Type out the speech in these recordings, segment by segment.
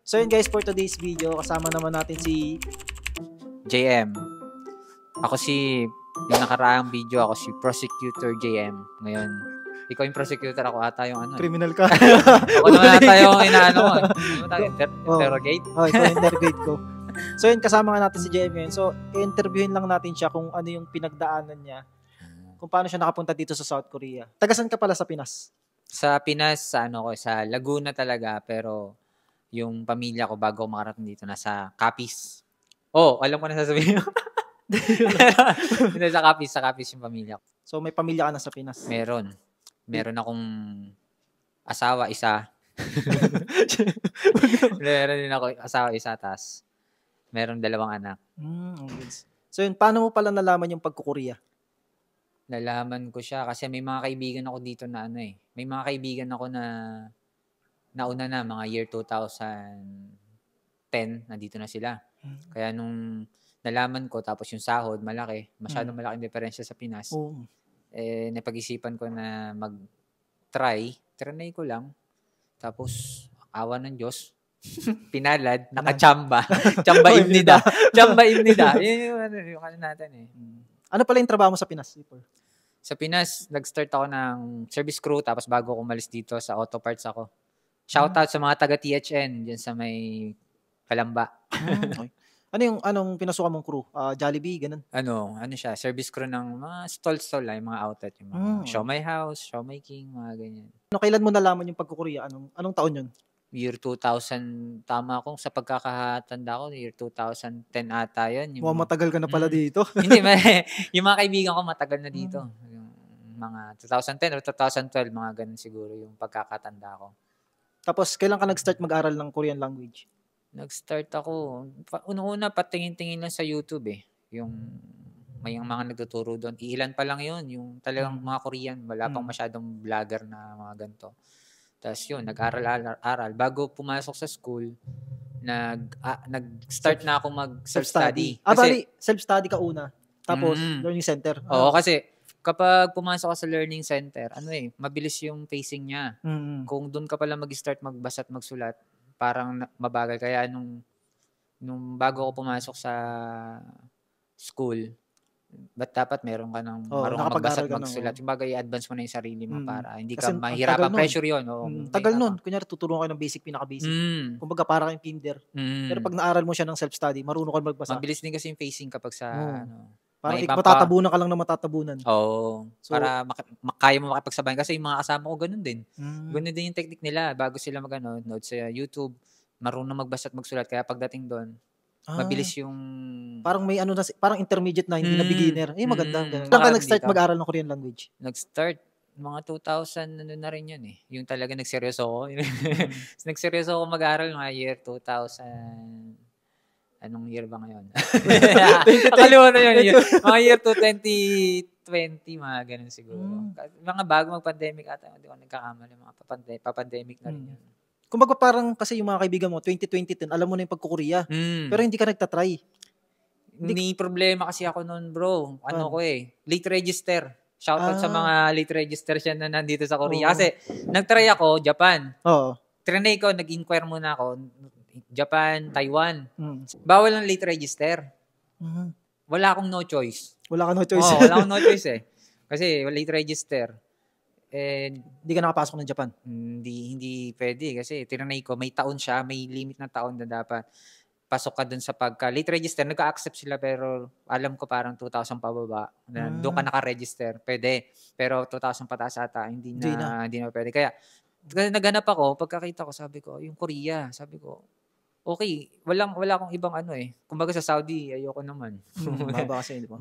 So yun guys, for today's video, kasama naman natin si JM. Ako yung nakaraang video, ako si Prosecutor JM. Ngayon, ikaw yung prosecutor, ako ata yung ano. Criminal ka. Ako naman ata yung inaano ko. Interrogate? Ikaw interrogate ko. So yun, kasama nga natin si JM ngayon. So, i-interviewin lang natin siya kung ano yung pinagdaanan niya. Kung paano siya nakapunta dito sa South Korea. Tagasan ka pala sa Pinas? Sa Pinas, sa Laguna talaga. Pero, yung pamilya ko bago makarating dito, nasa Capiz. Oh, alam ko na sasabihin. Hindi, sa Capiz yung pamilya ko. So, may pamilya ka na sa Pinas? Meron akong asawa, isa. Meron din ako asawa, isa, tas meron 2 anak. Okay. So, yun, paano mo pala nalaman yung pagkukorea? Nalaman ko siya kasi may mga kaibigan ako dito na may mga kaibigan ako na nauna na, mga year 2010, nandito na sila. Kaya nung nalaman ko, tapos yung sahod, malaki, masyadong malaking diferensya sa Pinas, napag-isipan ko na trinay ko lang. Tapos, awa ng Diyos, pinalad, nakachamba. Chamba imnida. Yun yung ano natin eh. Ano pala yung trabaho mo sa Pinas? Sa Pinas, nag-start ako ng service crew, tapos bago ako umalis dito sa auto parts ako. Shoutout sa mga taga-THN, dyan sa may Kalamba. Okay. Anong pinasukan mong crew? Jollibee, ganun? Ano siya, service crew ng mga stall lang, yung mga outlet, yung mga Show My House, Show My King, mga ganyan. Kailan mo nalaman yung pagkukorea? Anong taon yun? Year 2000, tama akong sa pagkakatanda ko, year 2010 ata yun. Matagal ka na pala dito. Hindi, yung mga kaibigan ko matagal na dito. Yung mga 2010 or 2012, mga ganun siguro yung pagkakatanda ko. Tapos, kailan ka nag-start mag-aral ng Korean language? Nag-start ako, una-una patingin-tingin lang sa YouTube eh. Yung may mga nagtuturo doon. Ilan pa lang yun, yung talagang mga Korean. Wala pang masyadong vlogger na mga ganito. Tapos yun, nag-aral. Bago pumasok sa school, nag-start na ako mag-self-study. Bali, self-study ka una. Tapos, learning center. Oo, kasi kapag pumasok ka sa learning center, mabilis yung pacing niya. Kung doon ka pala mag-start magbasa at magsulat, parang mabagal. Kaya nung bago ako pumasok sa school, dapat meron ka ng marunong magbasa at magsulat. Yung bagay, i-advance mo na yung sarili mo para hindi ka mahirapan. Pressure yun. Tagal nun. Kunyari, tuturuan kayo ng basic, pinaka-basic. Kumbaga, para kayong kinder. Pero pag naaral mo siya ng self-study, marunong ka magbasa. Mabilis din kasi yung pacing kapag sa parang matatabunan ka lang na matatabunan. Oo. So, para kaya mo makipagsabayan. Kasi yung mga kasama ko, ganun din. Ganun din yung technique nila. Bago sila note sa YouTube, marunong magbasa at magsulat. Kaya pagdating doon, mabilis yung... Parang may parang intermediate na, hindi na beginner. Maganda. Saan ka nag-start mag-aral ng Korean language? Nag-start, mga 2000, na rin yun eh. Yung talaga nagseryoso ako. Nagseryoso ako mag-aral mga year 2000... Anong year ba ngayon? Nakalimutan yun. Mga year 2020, mga ganun siguro. Mga bago mag-pandemic ata, hindi ko nagkakamali. Mga pa-pandemic na rin yun. Kumbaga parang kasi yung mga kaibigan mo, 2020, alam mo na yung pagkukorea. Pero hindi ka nagtatry. Hindi problema kasi ako noon, bro. Late register. Shoutout sa mga late register siya na nandito sa Korea. Kasi nagtry ako, Japan. Trinay ko, nag-inquire muna ako, Japan, Taiwan. Bawal ang late register. Wala akong no choice. Wala kang no choice? Wala akong no choice eh. Kasi late register. Hindi ka nakapasok ng Japan? Hindi pwede. Kasi trinay ko, may taon siya, may limit na taon na dapat pasok ka dun sa late register. Nag-accept sila pero alam ko parang 2,000 pababa. Doon ka naka-register. Pwede. Pero 2,000 pataas ata, hindi na pwede. Kaya naghanap ako, pagkakita ko, sabi ko, yung Korea, sabi ko, okay, wala akong ibang Kumbaga sa Saudi, ayoko naman. Baba kasi, di ba?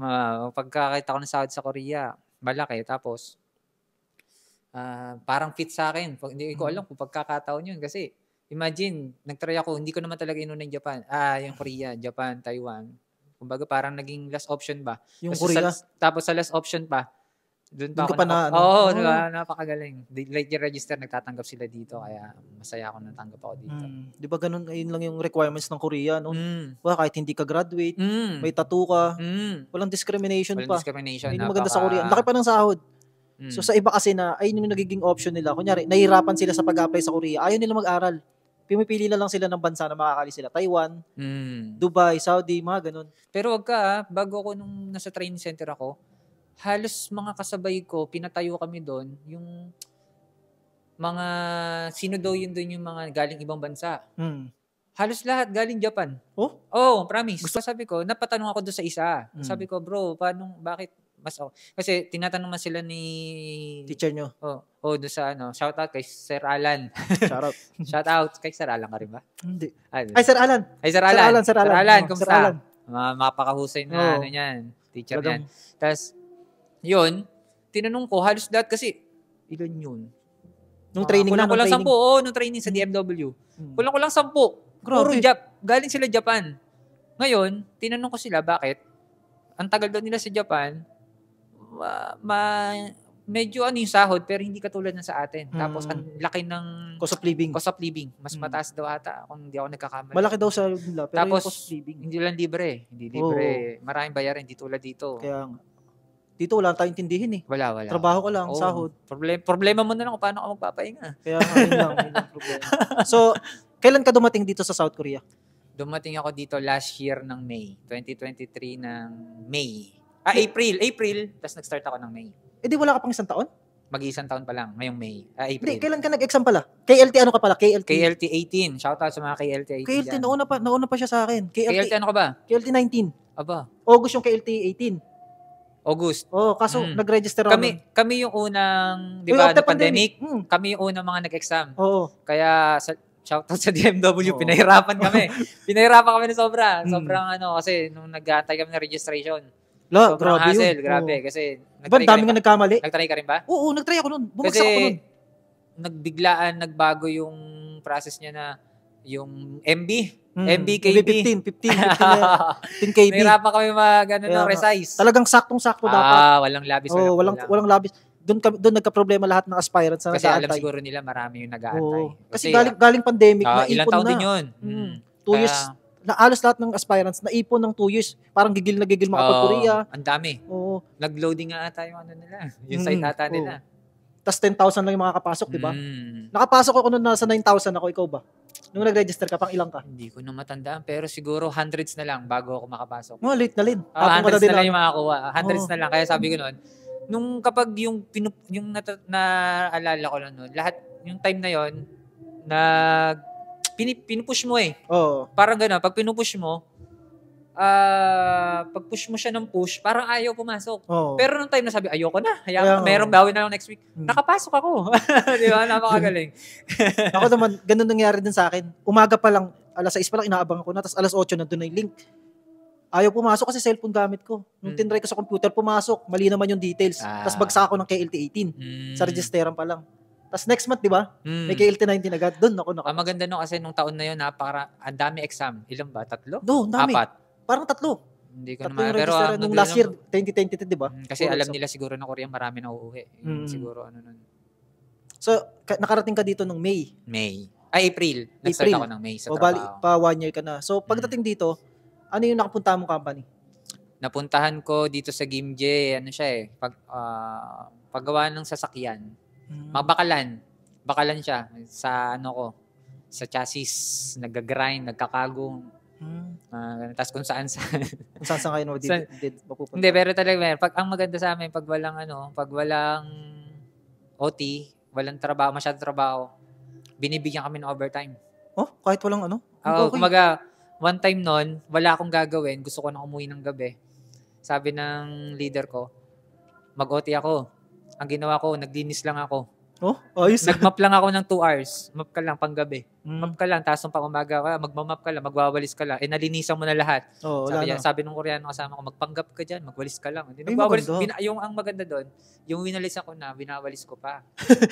Pagkakita ko ng Saudi sa Korea, malaki. Tapos, parang fit sa akin. Hindi ko alam kung pagkakataon yun. Kasi, imagine, nagtry ako, hindi ko naman talaga inuna yung Japan. Yung Korea, Japan, Taiwan. Kumbaga, parang naging last option ba? Yung Korea? Tapos sa last option pa, doon pa ako napakagaling. Late register, nagtatanggap sila dito. Kaya masaya ako natanggap ako dito. Di ba ganun, ayun lang yung requirements ng Korea, no? Kahit hindi ka graduate, may tattoo ka, walang discrimination pa. Yun yung maganda sa Korea. Ang laki pa ng sahod. So sa iba kasi na, ayun yung nagiging option nila. Kunyari, nahihirapan sila sa pag-apply sa Korea. Ayaw nila mag-aral. pumipili na lang sila ng bansa na makakali sila. Taiwan, Mm. Dubai, Saudi, mga ganun. Pero wag ka, bago ako nung nasa training center ako, halos mga kasabay ko, pinatayo kami doon, yung mga, sino daw yun doon yung mga galing ibang bansa. Hmm. Halos lahat galing Japan. Oh? Oh, promise. Sabi ko, napatanong ako doon sa isa. Sabi ko, bro, bakit mas ako? Kasi tinatanong man sila ni Teacher nyo. doon sa shout out kay Sir Alan. Shout out. Shout out kay Sir Alan ka rin ba? Hindi. Ay, Ay, Sir Alan. Sir Alan. Sir Sir Alan. Alan, Oh, kumusta? Sir Alan. Mapakahusay na Oo. yan. Teacher Talagang- yan. Tapos, yun, tinanong ko, halos lahat kasi, ilan yun? Nung training kulang na. ko lang nung 10. Oo, nung training sa DMW. Hmm. Kulang ko lang 10. Puro Grabe. galing sila Japan. Ngayon, tinanong ko sila, bakit? Ang tagal daw nila sa Japan, medyo yung sahod, pero hindi katulad na sa atin. Tapos, ang laki ng Cost of living. cost of living. Mas mataas daw ata, kung hindi ako nagkakamali. Malaki daw sa nila. Pero Tapos, yung cost of living. hindi lang libre. Hindi libre. Maraming bayarin, hindi tulad dito. Kaya nga. Dito wala tayong intindihin eh. Wala. Trabaho ko lang, Oo. sahod. Problema mo na lang kung paano ka magpapahinga. Kaya nga, yun lang problema. So, kailan ka dumating dito sa South Korea? Dumating ako dito last year ng May. 2023 ng May. April. Tapos nag-start ako ng May. Eh di wala ka pang isang taon? Mag-iisang taon pa lang, ngayong May. Hindi, April. kailan ka nag-exam pala? KLT ano ka pala? KLT. KLT 18. Shoutout sa mga KLT 18 KLT, dyan. nauna pa siya sa akin. KLT ano ka ba? KLT 19. Aba, August yung KLT 18. August. Oh, kaso nag-register ako. Kami yung unang, di Uy, ba, after na pandemic, Hmm. kami yung unang mga nag-exam. Oo. Kaya, shoutout sa DMW, Oo. pinahirapan kami. Pinahirapan kami na sobra. Sobrang kasi nung nag-aantay kami ng registration, La, sobrang grabe hassle, yun. grabe. Oo. Kasi, Diba, nag-try ka dami rin nga ba? nagkamali. Nag-try ka rin ba? Oo, nag-try ako nun. Bumagsak ako nun. Kasi, nagbago yung process niya na, yung MB, MB, KB. 15 KB. Nahirapan kami Kaya nga. resize. Talagang saktong-sakto dapat. Walang labis. Oo, walang labis. Doon nagka-problema lahat ng aspirants na Kasi alam nag-aantay. siguro nila marami yung nag-aantay. Oo. Kasi galing pandemic, ilang naipon taon na. din yun. 2 years, na alos lahat ng aspirants, naipon ng 2 years. Parang gigil na gigil makapag-Korea. Ang dami. Oo. Nag-loading nga ata yung nila. Yung site ata nila. Tapos 10,000 lang yung makakapasok, di ba? Mm. Nakapasok ako noon nasa 9,000 ako, ikaw ba? Nung nag-register ka, pang ilang ka? Hindi ko na matandaan, pero siguro hundreds na lang bago ako makapasok. Late na rin. Tapos Hundreds na lang yung makakuha. Hundreds na lang. Kaya sabi ko noon, nung kapag yung naalala ko lang noon, lahat, yung time na yon pinupush mo eh. Oo. Parang gano'n, pag pinupush mo, pag push mo siya ng push, parang ayaw pumasok. Oo. Pero nung time na sabi, ayoko na. Kaya nga. Merong bawi na lang next week. Nakapasok ako. Di ba? Napakagaling. Ako naman, ganun nangyari din sa akin. Umaga pa lang, alas 6 pa lang, inaabang ako na. Tapos alas 8 nandun na yung link. Ayaw pumasok kasi cellphone gamit ko. Nung tinry ko sa computer, pumasok. Mali naman yung details. Tapos bagsak ako ng KLT 18. Sa registeran pa lang. Tapos next month, di ba? May KLT 19 agad. Doon ako Ang maganda nung kasi nung taon na yun, ang dami exam. Ilan ba? 3? Dami. 4? Parang 3. Hindi ko Tatlo naman. yung Pero registeran nung last year, 2022, di ba? Kasi Puro alam exam. nila siguro na Korea marami na uuwi. Siguro nun. So, nakarating ka dito nung May. April. Nag-start ako ng May sa O bali, trabaho. pa 1 year ka na. So, pagdating dito, ano yung nakapunta mong company? Napuntahan ko dito sa Gimje, ano siya eh, paggawa ng sasakyan. Bakalan siya sa sa chassis, nag-grind, nagkakagong. Tapos kung saan Kung saan kayo mapupunta? Hindi, pero talaga pag ang maganda sa amin pag walang OT, walang trabaho, masyadong trabaho, binibigyan kami ng overtime. Oh, kahit walang ano? Oo, Okay. kumaga, one time nun, wala akong gagawin, gusto ko na umuwi ng gabi. Sabi ng leader ko, mag-OT ako. Ang ginawa ko, naglinis lang ako. Oh, ayos. Nagmap lang ako ng 2 hours. Map ka lang pang gabi. Mm. Map ka lang, tapos nung pang umaga ka, magmamap ka lang, magwawalis ka lang. Nalinisan mo na lahat. Oh, wala na. Sabi nung Koreano kasama ko, magpanggap ka dyan, magwalis ka lang. Hindi, Ay, nagwawalis, maganda. yung ang maganda doon, yung winalisan ko na, binawalis ko pa.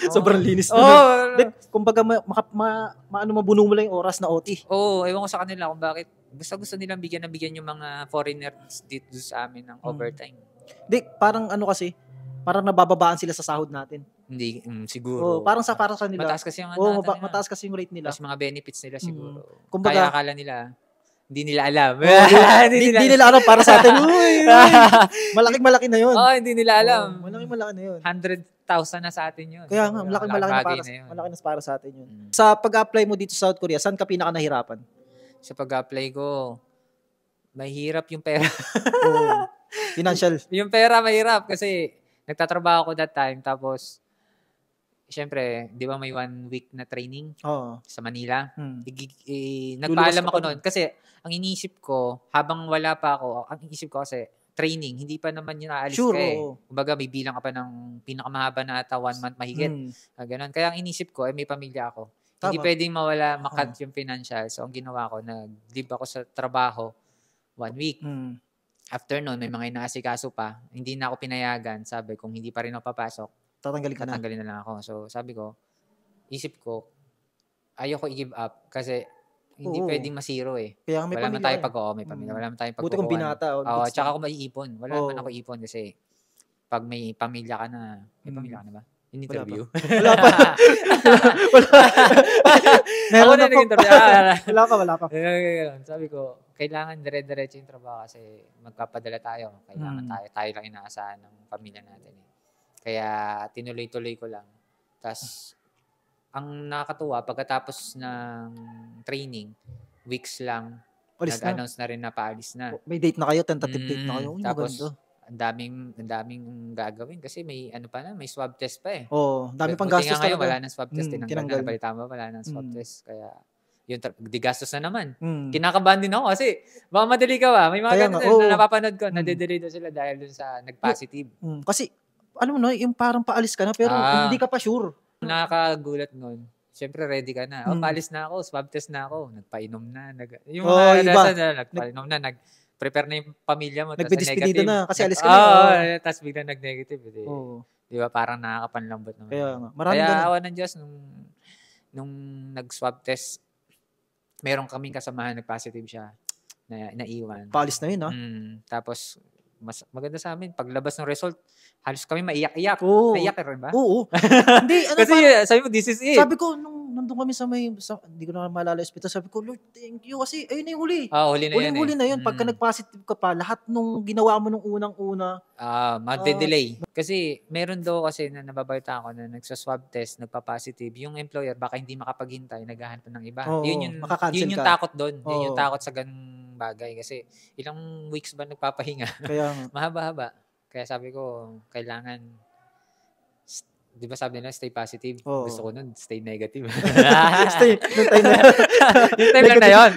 Sobrang linis na. Oo. Kumbaga, mabuno mo lang yung oras na OT. Oo, ewan ko sa kanila kung bakit. Gusto nilang bigyan yung mga foreigners dito sa amin ng overtime. Di, parang kasi, parang nabababaan sila sa sahod natin. Hindi, siguro. Oh, para sa nila. Mataas kasi yung mataas kasi yung rate nila. Tapos mga benefits nila siguro. Kumbaga, Kaya akala nila, hindi nila alam. hindi nila alam para sa atin. Uy, malaking-malaki na yun. Hindi nila alam. Malaking-malaki na yun. 100,000 na sa atin yun. Kaya nga, malaki na para sa atin yun. Sa pag-apply mo dito sa South Korea, saan ka pinaka nahirapan? Sa pag-apply ko, mahirap yung pera. Financial. Yung pera mahirap kasi nagtatrabaho ko that time. Tapos, syempre, di ba may 1 week na training sa Manila? Nagpaalam ako noon. Kasi, ang iniisip ko, habang wala pa ako, ang iniisip ko kasi, training, hindi pa naman yun aalis ka eh. Kumbaga, may bilang ka pa ng pinakamahaba na ata 1 month mahigit. Ganun. Kaya ang inisip ko, may pamilya ako. Hindi pwedeng makat yung financial. So, ang ginawa ko, nag-leave ako sa trabaho 1 week. After nun, may mga inaasikaso pa. Hindi na ako pinayagan. Sabi, kung hindi pa rin ako papasok, tatanggalin na lang ako. So, sabi ko, isip ko, ayoko i-give up kasi hindi pwedeng masiro eh. Kaya may wala pamilya. May pamilya. Wala naman tayong Buti kung binata. Tsaka ako maiipon. Wala naman ako ipon kasi pag may pamilya ka na, may pamilya ka na ba? In interview? Wala pa. Meron na nag-interview. Wala pa. Sabi ko, kailangan dire-diretso yung trabaho kasi magpapadala tayo. Kailangan tayo lang inaasahan ng pamilya natin. Kaya tinuloy-tuloy ko lang. Tapos, ang nakakatuwa, pagkatapos ng training, weeks lang, nag-announce na rin na paalis na. May date na kayo, tentative date na kayo. Tapos, ang daming gagawin kasi may may swab test pa eh. Dami pang gastos talaga. Wala nang swab test. Tinanggal. Nabalita mo, wala nang swab test. Kaya, yung di gastos na naman. Kinakabahan din ako kasi baka madali ka ba? May mga ganun na napapanood ko, nade-delay daw sila dahil dun sa nag-positive. Kasi, alam mo no, yung parang paalis ka na pero hindi ka pa sure. Nakakagulat nun. Siyempre, ready ka na. Paalis na ako, swab test na ako. Nagpainom na. Yung mga nagpainom na, nag-prepare na yung pamilya mo. Nagbe-despedida na kasi alis ka na. Tapos bigla nag-negative. Di ba, parang nakakapanlambot naman. Kaya awa ng Diyos, nung nag-swab test, meron kaming kasamahan, nag-positive siya. Naiwan. Paalis na yun, ha? Tapos, mas maganda sa amin, paglabas ng result, halos kami maiyak-iyak. Naiyak ka rin ba? Oo. Hindi, kasi sabi mo, this is it. Sabi ko, nung nandun kami hindi ko na maalala yung hospital, sabi ko, Lord, thank you. Kasi, ayun na yung huli. Huli na yun. Huli na yun. Pagka nag-positive ka pa, lahat nung ginawa mo nung unang-una. Made-delay. Kasi, meron daw kasi na nababalita ako na nagsa-swab test, nagpa-positive, yung employer, baka hindi makapaghintay, naghahanap ng iba. Yun yung takot doon. Yun yung takot sa ganung bagay. Kasi, ilang weeks ba nagpapahinga? Kaya mahaba-haba. Kaya sabi ko, kailangan, di ba sabi nila, stay positive? Gusto ko nun, stay negative. Yung time na yun.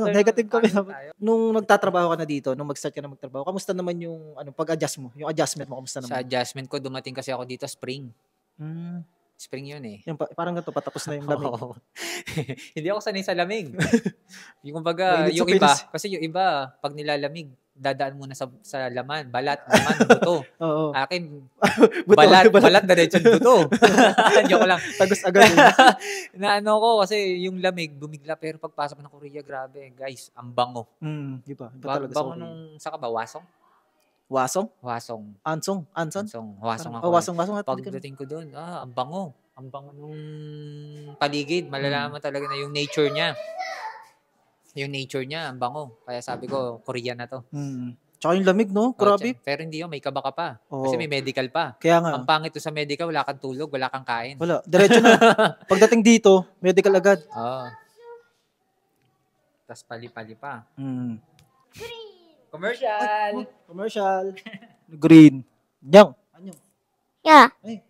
Negative kami. Nung nagtatrabaho ka na dito, nung mag-start ka na magtrabaho, kamusta naman yung pag-adjust mo? Yung adjustment mo, kamusta naman? Sa adjustment ko, dumating kasi ako dito spring. Spring yun eh. Yung, parang ganito, patapos na yung lamig. Hindi ako sanay sa lamig. Yung kumbaga, yung iba, kasi yung iba, pag nilalamig, dadaan muna sa laman, buto. Akin, balat, diretso buto. Joke lang. Tagos agad. Na ko, kasi yung lamig, bumigla, pero pagpasok ng Korea, grabe, guys, ang bango. Di ba? Bango nung, saka ba, Wasong? Anson? Wasong ako. Wasong. Pagdating ko doon, ang bango. Ang bango nung paligid. Malalaman talaga na yung nature niya. Ang bango. Kaya sabi ko, Korean na to. Tsaka yung lamig, no? Grabe. Pero hindi yun, may kaba ka pa. Kasi may medical pa. Kaya nga. Ang pangit to sa medical, wala kang tulog, wala kang kain. Wala. Diretso na. Pagdating dito, medical agad. Tapos pali-pali pa. Commercial. Green. Anyong. Yeah. Ay.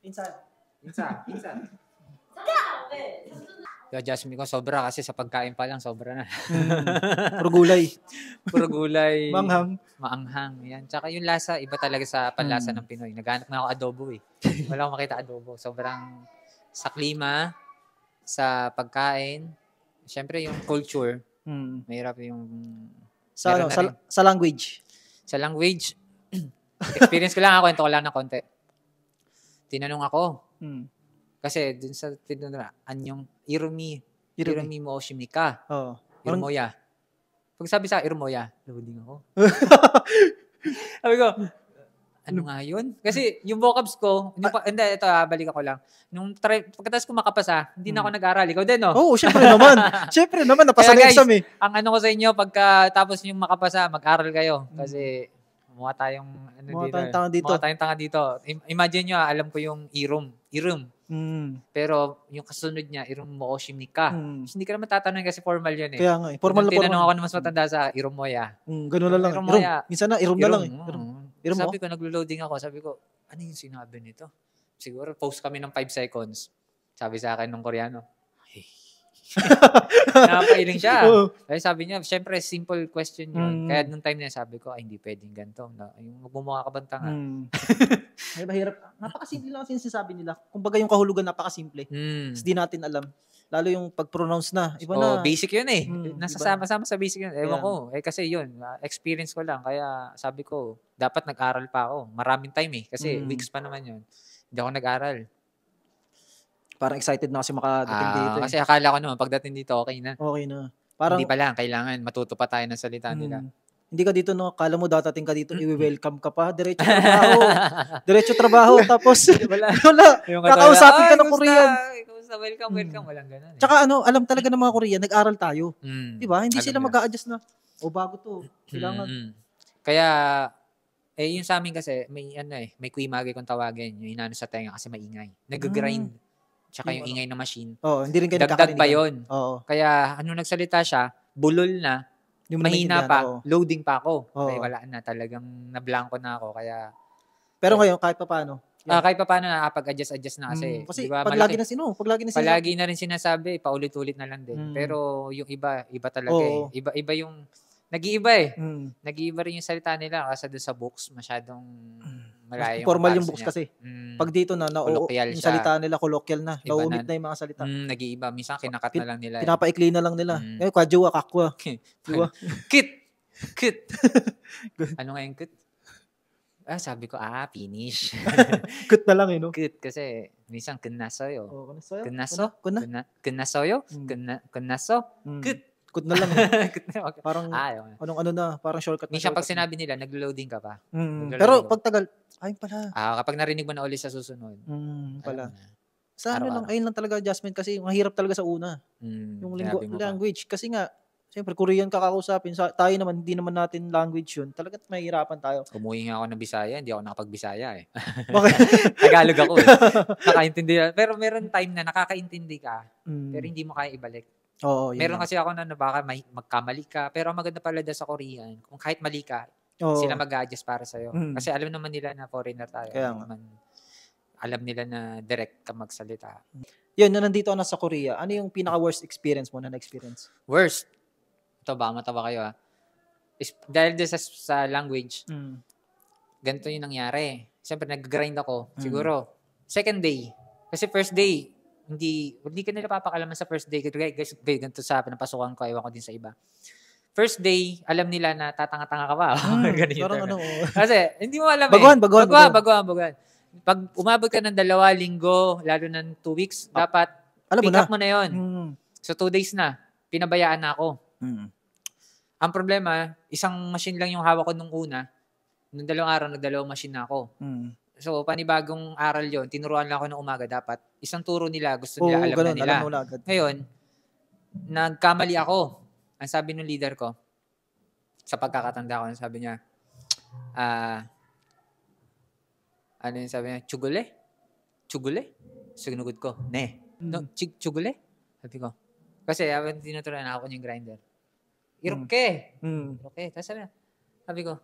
Insan. Yung adjustment ko sobra kasi sa pagkain pa lang sobra na. Puro gulay. Maanghang. Yan. Tsaka yung lasa, iba talaga sa panlasa ng Pinoy. Naghanap na ako adobo eh. Wala akong makita adobo. Sobrang sa klima, sa pagkain, syempre yung culture, mahirap yung... Sa language. Sa language, experience ko lang, kwento ko lang na konti. Tinanong ako. Kasi dun sa tinanong, anyong Irumi mo Oshimika. Irmoya. Pag sabi sa Irmoya, loading ako. Sabi ko, ano nga yun? Kasi yung vocabs ko, hindi, ito balik ako lang. Pagkatapos ko makapasa, hindi na ako nag-aral. Ikaw din, no? Oo, syempre naman. Napasa na exam eh. Ang ano ko sa inyo, pagka tapos yung makapasa, mag-aral kayo. Kasi mukha tayong Mukha dito. tayong tanga dito. Mukha tayong tanga dito. Imagine nyo, alam ko yung irum. Pero yung kasunod niya, irum mo o shimnika. Hindi ka naman tatanungin kasi formal yun eh. Kaya nga eh. Formal na Tinanong formal. ako na mas matanda sa irum moya. Ganun na lang. Irum Irum. moya. Minsan na, irum na lang eh. Irum Sabi ko, naglo-loading ako. Sabi ko, ano yung sinabi nito? Siguro post kami ng 5 seconds. Sabi sa akin ng Koreano, napailing siya. Kaya sabi niya, syempre, simple question yun. Kaya nung time na sabi ko, ay, hindi pwedeng ganito. Yung magmumukha ka bang tanga? Ay, mahirap. Napakasimple lang kasi sinasabi nila. Kumbaga yung kahulugan, napakasimple. Di natin alam. Lalo yung pag-pronounce na. Iba na. Basic yun eh. Nasasama sa basic yun. Ewan ko. Kasi yun, experience ko lang. Kaya sabi ko, dapat nag-aral pa ako. Maraming time eh. Kasi weeks pa naman yun. Hindi ako nag-aral. Parang excited na kasi makadating dito. Kasi akala ko naman, pagdating dito, okay na. Okay na. Parang, hindi pa lang, kailangan matuto pa tayo ng salita nila. Hindi ka dito, no? Kala mo datating ka dito, i-welcome ka pa. Diretso trabaho. Diretso trabaho. Tapos, wala. Kakausapin ka ng Korean. Welcome. Walang ganun. Tsaka alam talaga ng mga Korean, nag-aral tayo. Diba? Hindi sila Alam mag-a-adjust na, bago to. Kailangan. Kaya, yung sa amin kasi, may kuimagay kung tawagin. Yung inano sa tenga kasi maingay. Nag-grind. Tsaka yung ingay ng machine. Hindi rin kayo dagdag pa yun. Oo. Kaya, nagsalita siya, bulol na, mahina pa, loading pa ako. Kaya wala na, talagang nablangko na ako. Kaya, pero ngayon, kahit pa paano? Kahit pa paano nakapag-adjust na kasi. Kasi diba, pag lagi na rin sinasabi, paulit-ulit na lang din. Pero yung iba talaga eh. Iba yung, nag-iiba eh. Nag-iiba rin yung salita nila kasi doon sa books, masyadong malayo. Formal yung books kasi. Pag dito na, yung salita nila, colloquial na. Nauumit na yung mga salita. Nag-iiba. Minsan kinakat na lang nila. Pinapaikli na lang nila. Ngayon, kwadjuwa, kakwa. Kit! Ano nga yung kit? Sabi ko, finish. Kut na lang no? Kut kasi minsan kinasoyo. Kinaso? Kinasoyo? Kinaso? Kut. Kut na lang. Parang, anong na, parang shortcut. Minsan pag sinabi nila, naglo-loading ka pa. Pero pag tagal, ayun pala. Kapag narinig mo na ulit sa susunod. Pala. Sa ayun lang talaga adjustment kasi mahirap talaga sa una. Yung language. Kasi nga, siyempre, Korean kakausapin. Tayo naman, hindi naman natin language yun. Talagang mahirapan tayo. Umuwi nga ako ng Bisaya, hindi ako nakapag-Bisaya eh. Bakit? Tagalog ako eh. Nakaintindi. Pero meron time na nakakaintindi ka, pero hindi mo kaya ibalik. Oo, meron kasi ako na baka magkamali ka, pero ang maganda pala sa Korean, kung kahit mali ka, sila mag-a-adjust para sa'yo. Kasi alam naman nila na foreigner tayo. Alam nila na direct ka magsalita. Yun, nandito ka na sa Korea, ano yung pinaka-worst experience mo na na-experience? Worst? Ito ba, matawa kayo dahil sa language, ganito yung nangyari. Siyempre, nag-grind ako. Siguro, second day. Kasi first day, hindi ka nila papakalaman sa first day. Guys, ganito sa pinapasukan ko, ewan ko din sa iba. First day, alam nila na tatanga-tanga ka pa. Kasi, hindi mo alam Baguhan. Pag umabot ka ng 2 linggo, lalo ng 2 weeks, dapat pick up mo na yun. So, 2 days na. Pinabayaan na ako. Ang problema, isang machine lang yung hawak ko nung una. Nung 2 araw, nag-2 machine na ako. So, panibagong aral yon. Tinuruan lang ako ng umaga dapat. Isang turo nila, gusto nila, alam na nila. Ngayon, nagkamali ako. Ang sabi ng leader ko, sa pagkakatanda ko, sabi niya, ano yung sabi niya? Chugule? Sinugod ko, no, chugule? Sabi ko. Kasi, tinuturuan ako yung grinder. Iroke. Okay. Tapos sabi ko.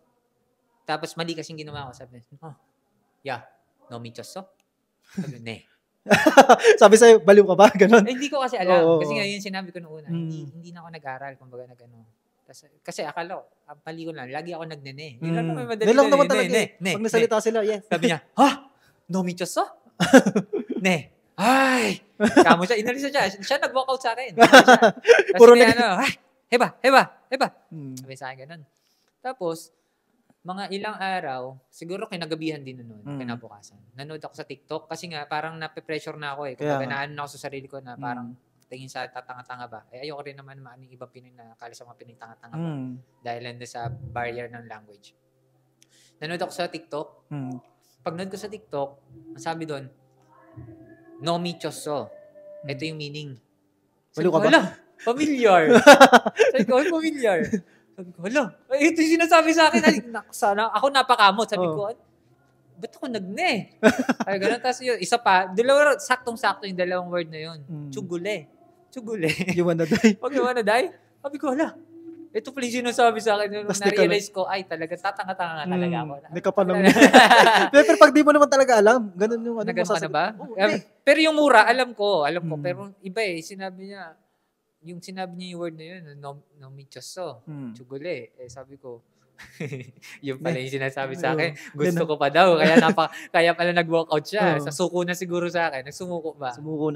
Tapos mali kasing ginawa ko. Sabi niya, no michoso? Sabi niya, sabi sa'yo, baliw ka ba? Ganon. Hindi ko kasi alam. Kasi nga yun sinabi ko noong una. Hindi na ako nag-aral. Kumbaga kasi akala ko, mali ko lang. Lagi ako nagnene. Yun lang naman madali. Yun lang naman talaga. Pag nasalita sila, yes. Sabi niya, no michoso? Ay! Kamo siya. Inalis siya. Siya nag-walk out sa akin. Puro na Heba. Sabi sa akin ganun. Tapos, mga ilang araw, siguro kinagabihan din nun, kinabukasan. Nanood ako sa TikTok kasi nga parang nape-pressure na ako eh. Kung naan ako sa sarili ko na parang tingin sa tatanga-tanga ba. Ayoko rin naman yung ibang Pinoy na kala sa mga Pinoy tanga-tanga ba. Dahil lang sa barrier ng language. Nanood ako sa TikTok. Pag nanood ko sa TikTok, ang sabi doon, no michoso. Ito yung meaning. Baliw ka ba? Familiar. Sabi ko, familiar. Sabi ko, hala, ito yung sinasabi sa akin. Sana, ako napakamot. Sabi ko, ba't ako nagne? Ay, ganun. Tapos yun, isa pa, saktong-sakto yung dalawang word na yun. Tsugule. You wanna die? Pag you wanna die, sabi ko, hala, ito pala yung sinasabi sa akin. Nung na-realize ko, ay, talaga, tatanga-tanga nga talaga ako. Hindi ka pa naman. Pero pag di mo naman talaga alam, ganun yung Ganun ka na ba? Oh, pero yung mura, alam ko. Pero iba sinabi niya yung word na yun, no michoso, tsugule. Sabi ko, yun pala yung sinasabi sa akin. Gusto ko pa daw. Kaya pala nag-walkout siya. Sa suko na siguro sa akin. Nagsumuko ba? Sumuko.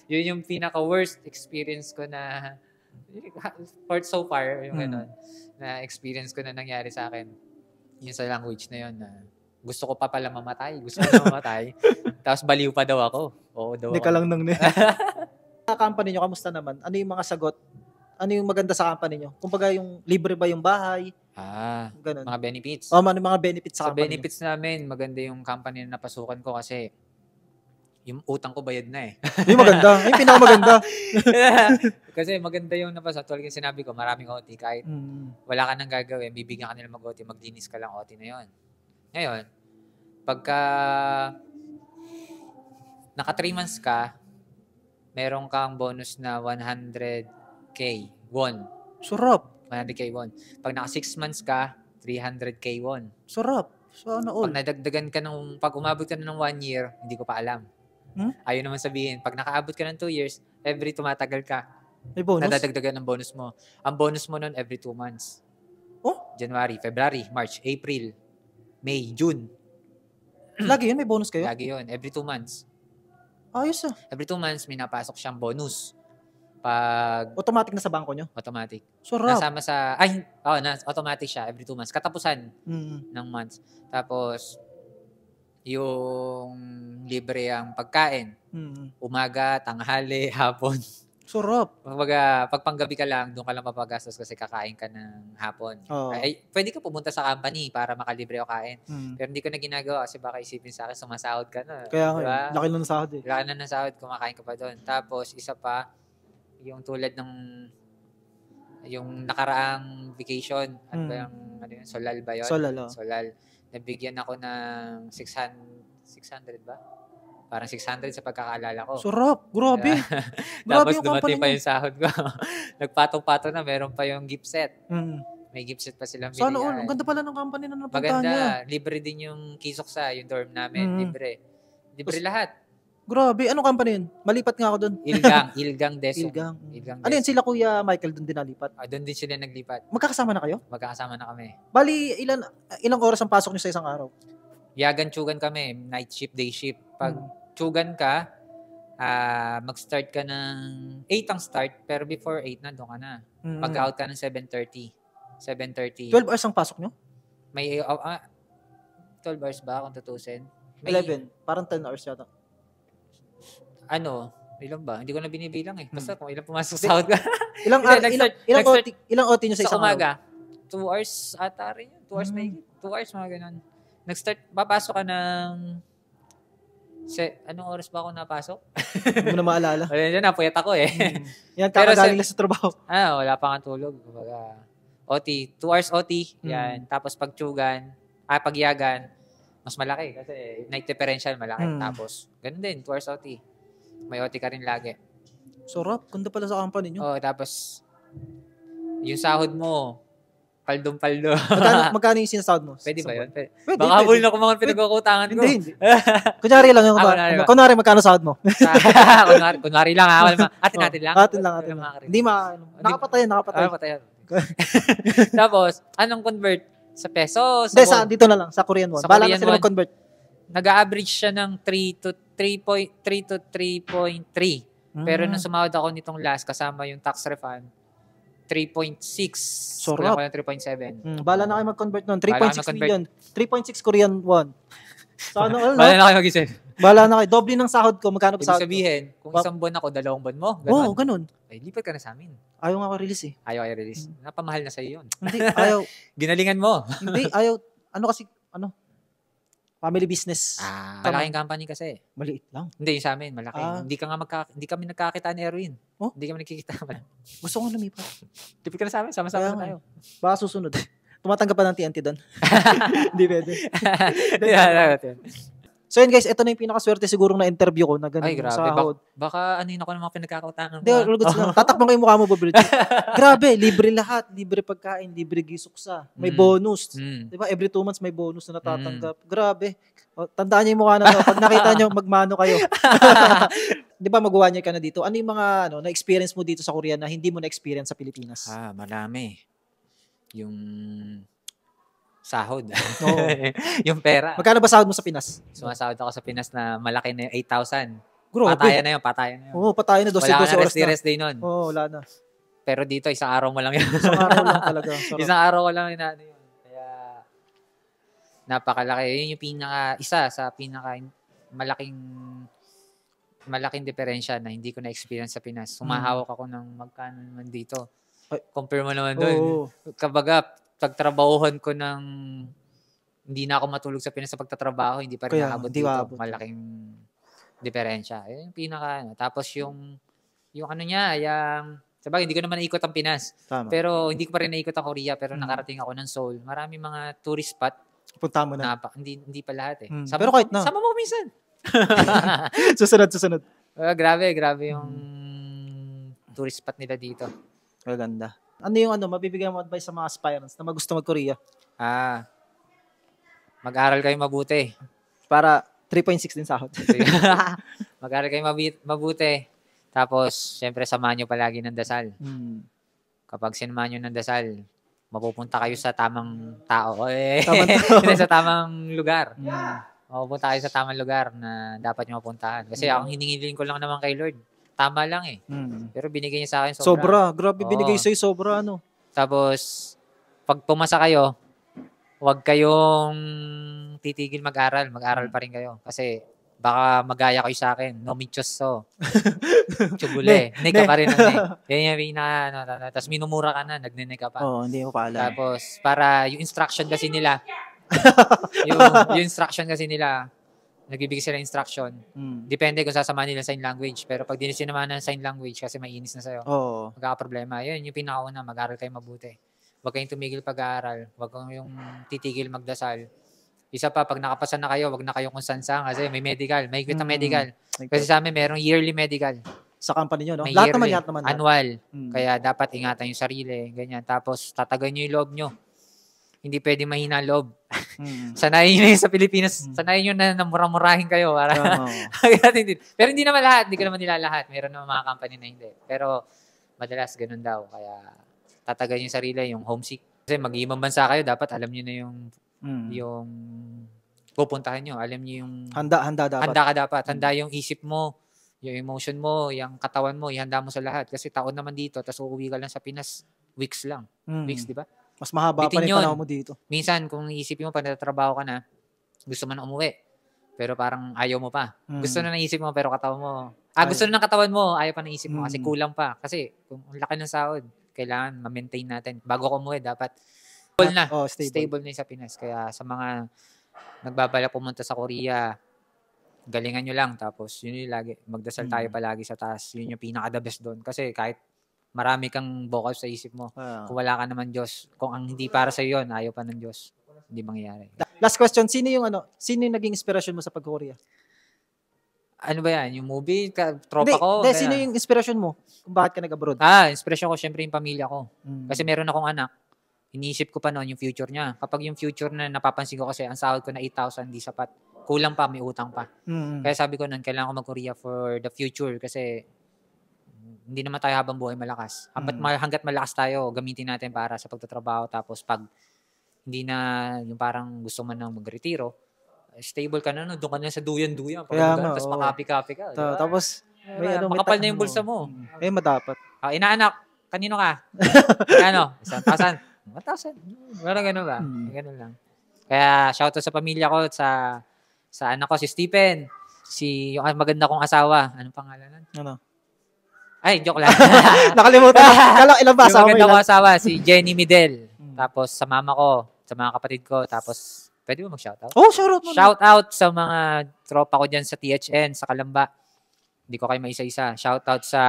Yun yung pinaka-worst experience ko na so far, yung ganun, na experience ko na nangyari sa akin. Yun sa language na yun. Gusto ko pa pala mamatay. Tapos baliw pa daw ako. Oo daw. Hindi ka lang nang Sa company nyo, kamusta naman? Ano yung mga sagot? Ano yung maganda sa company nyo? Kumbaga yung libre ba yung bahay? Ganun. Mga benefits. Ano mga benefits sa company benefits namin, maganda yung company na napasukan ko kasi yung utang ko bayad na eh. Yung maganda. Yung pinakamaganda. Kasi maganda yung napasa. Tulad yung sinabi ko, maraming OT. Kahit wala ka nang gagawin, bibigyan ka nila mag-OT, maglinis ka lang OT na yon. Ngayon, pagka naka 3 months ka, meron kang bonus na 100k won. Sarap. 100k won. Pag naka 6 months ka, 300k won. Sarap. Sana all. Pag nadagdagan ka pag umabot ka na ng 1 year, hindi ko pa alam. Ayaw naman sabihin, pag nakaabot ka ng 2 years, every tumatagal ka, may bonus? nadadagdagan ng bonus mo. Ang bonus mo nun, every 2 months. January, February, March, April, May, June. Lagi yun? May bonus kayo? Lagi yun, every 2 months. Ayos Every 2 months, may napasok siyang bonus. Pag automatic na sa bangko nyo? Automatic. Sarap. Nasama sa, automatic siya, every 2 months. Katapusan ng months. Tapos, yung libre ang pagkain. Umaga, tanghali, hapon. Sarap. Pag panggabi ka lang, doon ka lang mapagastos kasi kakain ka ng hapon. Ay, pwede ka pumunta sa company para makalibre o kain. Pero hindi ko na ginagawa kasi baka isipin sa akin, sumasahod ka na. Kaya diba? Laki na ng sahod eh. Laki na ng sahod, kumakain ka pa doon. Tapos, isa pa, yung tulad ng yung nakaraang vacation, Solal ba yun? Solal. Nabigyan ako ng 600 ba? Parang 600 sa pagkakaalala ko. Sarap. Grabe. Tapos dumating pa yung sahod ko. Nagpatong-patong na, meron pa yung gift set. May gift set pa silang bilihan. Sana all. Ang ganda pala ng company na napuntahan niya. Maganda. Libre din yung Kisoksa, yung dorm namin. Libre lahat. Grabe. Anong company yun? Malipat nga ako doon. Ilgang Desong. Ilgang. Ano yun? Sila Kuya Michael doon din nalipat? Doon din sila naglipat. Magkakasama na kayo? Magkakasama na kami. Bali, ilang oras ang pasok nyo sa isang araw? Yagan-tsugan kami. Night shift, day shift. Pag tsugan ka, mag-start ka ng 8 ang start, pero before 8 nandun ka na. Pag-out ka ng 7:30. 7:30. 12 hours ang pasok nyo? May 12 hours ba kung tutusin? 11. Parang 10 hours yata. Ilan ba? Hindi ko na binibilang eh. Basta kung ilang pumasok sa sahod ka. Ilang OT nyo sa isang umaga? 2 hours ata rin yun. 2 hours may 2 hours, mga ganun. Nag-start, papasok ka ng anong oras ba ako napasok? Hindi mo na maalala. Wala, napuyat ako eh. Yan, kakagaling lang sa trabaho. Wala pa nga tulog. OT, 2 hours OT. Yan. Tapos pagyagan, mas malaki kasi night differential malaki. Tapos, ganun din, 2 hours OT. May OT ka rin lagi. Sarap. Ganda pala sa company nyo. Tapos, yung sahod mo, paldong-paldo. Magkano yung sinasahod mo? Pwede ba yun? Pwede. Baka habulin ako mga pinagkukutangan ko. Hindi. Kunyari lang yung kunwari magkano sahod mo? kunwari lang ha. Atin lang. Atin lang. Hindi nakapatayan. Tapos, anong convert? Sa peso? Hindi, dito na lang. Sa Korean won. Bala na sila mag-convert. Nag-average siya ng 3 to 3.3. Pero nung sumahod ako nitong last, kasama yung tax refund, 3.6. Sarap. Kulang ko ng 3.7. Bala na kayo mag-convert nun. 3.6 million. 3.6 Korean won. Sana all, no? Bala na kayo mag-isip. Bala na kayo. Doble ng sahod ko. Magkano pa sahod ko? Ibig sabihin, kung isang buwan ako, 2 buwan mo. Oo, ganun. Ay, lipat ka na sa amin. Ayaw nga ako release eh. Ayaw release. Napamahal na sa'yo yun. Hindi, ayaw. Ginalingan mo. Hindi, ayaw. Ano kasi, Family business. Malaking company kasi. Maliit lang. Hindi, yung sa amin, malaki. Hindi kami nagkakita ni Erwin. Oh? Hindi kami nagkikita. Gusto ko lumipat. Tipid ka na sa amin, sama-sama na tayo. Baka susunod. Tumatanggap pa ng TNT doon. Hindi pwede. So yun guys, ito na yung pinakaswerte sigurong na interview ko na ganun. Ay, grabe. Sahod. Baka anin ako ng mga pinagkakautangan Hindi, all goods lang. Tatakpan ko yung mukha mo, Bobridge. Grabe, libre lahat. Libre pagkain, libre gisuksa. May bonus. Diba? Every 2 months may bonus na natatanggap. Grabe. O, tandaan niyo yung mukha na to. Pag nakita niyo, magmano kayo. Di ba, mag-1 year ka na dito. Ano yung mga na-experience mo dito sa Korea na hindi mo na-experience sa Pilipinas? Marami. Yung sahod. Oo. Yung pera. Magkano ba sahod mo sa Pinas? Sumasahod ako sa Pinas na malaki na 8,000. Grabe. Patayan na yun. Oo, patayan na. 12 wala ka na oras na. rest day nun. Oo, wala na. Pero dito, isang araw mo lang yun. Isang araw lang talaga. Sarap. Isang araw ko lang yun. Kaya, napakalaki. Yun yung isa sa pinaka malaking diferensya na hindi ko na-experience sa Pinas. Sumahawak ako ng magkano naman dito. Compare mo naman doon. Kabaga, pagtrabahuhan ko ng hindi na ako matulog sa Pinas sa pagtatrabaho, hindi pa rin nakabot dito. Malaking diferensya. Yun yung pinaka. Tapos yung ano niya, sabagay, hindi ko naman naikot ang Pinas. Tama. Pero hindi ko pa rin naikot ang Korea, pero nakarating ako ng Seoul. Marami mga tourist spot. Punta mo na. Hindi pa lahat eh. Pero kahit na. Sama mo minsan. Susunod. Grabe yung tourist spot nila dito. Maganda. Ano yung mabibigyan mo advice sa mga aspirants na gusto mag-Korea? Mag-aral kayo mabuti. Para 3.6 din sahod. Mag-aral kayo mabuti. Tapos, syempre, samahan nyo palagi ng dasal. Kapag sinamahan nyo ng dasal, mapupunta kayo sa tamang tao. Sa tamang lugar. Mapupunta kayo sa tamang lugar na dapat nyo mapuntahan. Kasi ang hiningilin ko lang naman kay Lord, tama lang eh. Pero binigay niya sa akin sobra. Grabe, binigay sa'yo sobra. Tapos, pag pumasa kayo, huwag kayong titigil mag-aral. Mag-aral pa rin kayo. Kasi, baka magaya kayo sa akin. No michos so. Tsubule. Ne ka pa rin. Yan yung tapos minumura ka na. Nagne ka pa. Hindi mo pa alam. Tapos, para yung instruction kasi nila, yung instruction kasi nila, nagbibigay sila instruction. Depende kung sasamahan nila sign language. Pero pag sinamahan ng sign language kasi may inis na sa'yo, magkakaproblema. Yun yung pinakauna, mag-aral kayo mabuti. Huwag kayong tumigil pag-aaral. Huwag kayong titigil magdasal. Isa pa, pag nakapasa na kayo, huwag na kayong konsansa kasi may medical. May higit na medical. Kasi sa amin, merong yearly medical. Sa company nyo, no? May Lahat yearly, naman. Annual. Kaya dapat ingatan yung sarili. Ganyan. Tapos, tatagan nyo yung loob nyo. Hindi pwede mahina ang loob. Sanayin nyo sa Pilipinas. Sanayin nyo na murah-murahin kayo. Pero hindi naman lahat. Hindi ko naman nila lahat. Meron naman mga company na hindi. Pero madalas ganun daw. Kaya tatagan yung sarili, yung homesick. Kasi mag-iibang bansa kayo, dapat alam nyo na yung pupuntahan nyo. Alam nyo yung... Handa dapat. Handa ka dapat. Handa yung isip mo, yung emotion mo, yung katawan mo, ihanda mo sa lahat. Kasi taon naman dito, tapos uuwi ka lang sa Pinas, weeks lang. Weeks, di ba? Mas mahaba pa rin panahon mo dito. Minsan, kung iisipin mo, pag natatrabaho ka na, gusto mo na umuwi. Pero parang ayaw mo pa. Gusto na naisip mo, pero katawan mo... gusto na ng katawan mo, ayaw pa naisip mo kasi kulang pa. Kasi kung laki ng sahod, kailangan ma-maintain natin. Bago ka umuwi, dapat stable na. Stable na yung sa Pinas. Kaya sa mga nagbabala pumunta sa Korea, galingan nyo lang. Tapos yun yung lagi. Magdasal tayo palagi sa taas. Yun yung pinaka-the best doon. Kasi kahit marami kang vocals sa isip mo, kung wala ka naman Diyos, kung ang hindi para sa yun, ayaw pa ng Diyos, hindi mangyayari. Last question, sino yung naging inspirasyon mo sa pag-Korea? Ano ba yan? Yung movie? Tropa ko? Hindi, sino yung inspirasyon mo? Kung bakit ka nag-abroad? Inspirasyon ko, syempre yung pamilya ko. Kasi meron akong anak. Iniisip ko pa noon yung future niya. Kapag yung future na napapansin ko kasi, ang sahod ko na 8,000, di sapat. Kulang pa, may utang pa. Kaya sabi ko noon, kailangan ko mag-Korea for the future kasi hindi naman tayo habang buhay malakas. Hanggat malakas tayo, gamitin natin para sa pagtatrabaho. Tapos pag hindi na yung parang gusto man nang mag-retiro, stable ka na, doon ka na sa duyan-duyan. Tapos makapi-kapi ka. Diba? Tapos, makapal na yung bulsa mo. Madapat. Inaanak, kanino ka? 1,000. 1,000. Parang gano'n ba? Gano'n lang. Kaya, shoutout sa pamilya ko, sa anak ko, si Stephen. Yung maganda kong asawa. Anong pangalan nun? Ano? Ay, joke lang. Nakalimutan. Kala ilang ba asawa? Yung maganda kong asawa, si Jenny Midel. Tapos, sa mama ko, sa mga kapatid ko. Tapos, Pwede mo mag-shoutout? Oh, shoutout mo. Shoutout sa mga tropa ko dyan sa THN, sa Kalamba. Hindi ko kayo maisa-isa. Shoutout sa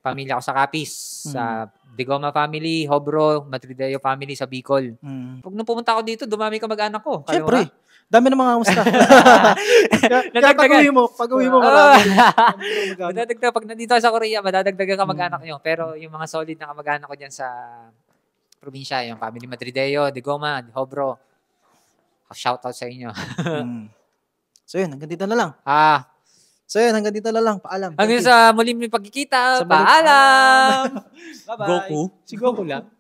pamilya ko sa Capiz, sa Digoma family, Hobro, Matrideo family sa Bicol. Pag nung pumunta ako dito, dumami ka mag-anak ko. Siyempre. Dami ng mga kamusta. Kaya pag-uwi mo marami. Madadagdag, pag nandito sa Korea, madadagdagan ka mag-anak nyo. Pero yung mga solid na kamag-anak ko dyan sa probinsya, yung family Matrideo, Digoma, Hobro, shoutout sa inyo. So yun, hanggang dito na lang. So yun, hanggang dito na lang. Paalam. Hanggang sa muling may pagkikita. Paalam! Bye-bye. Goku? Si Goku lang.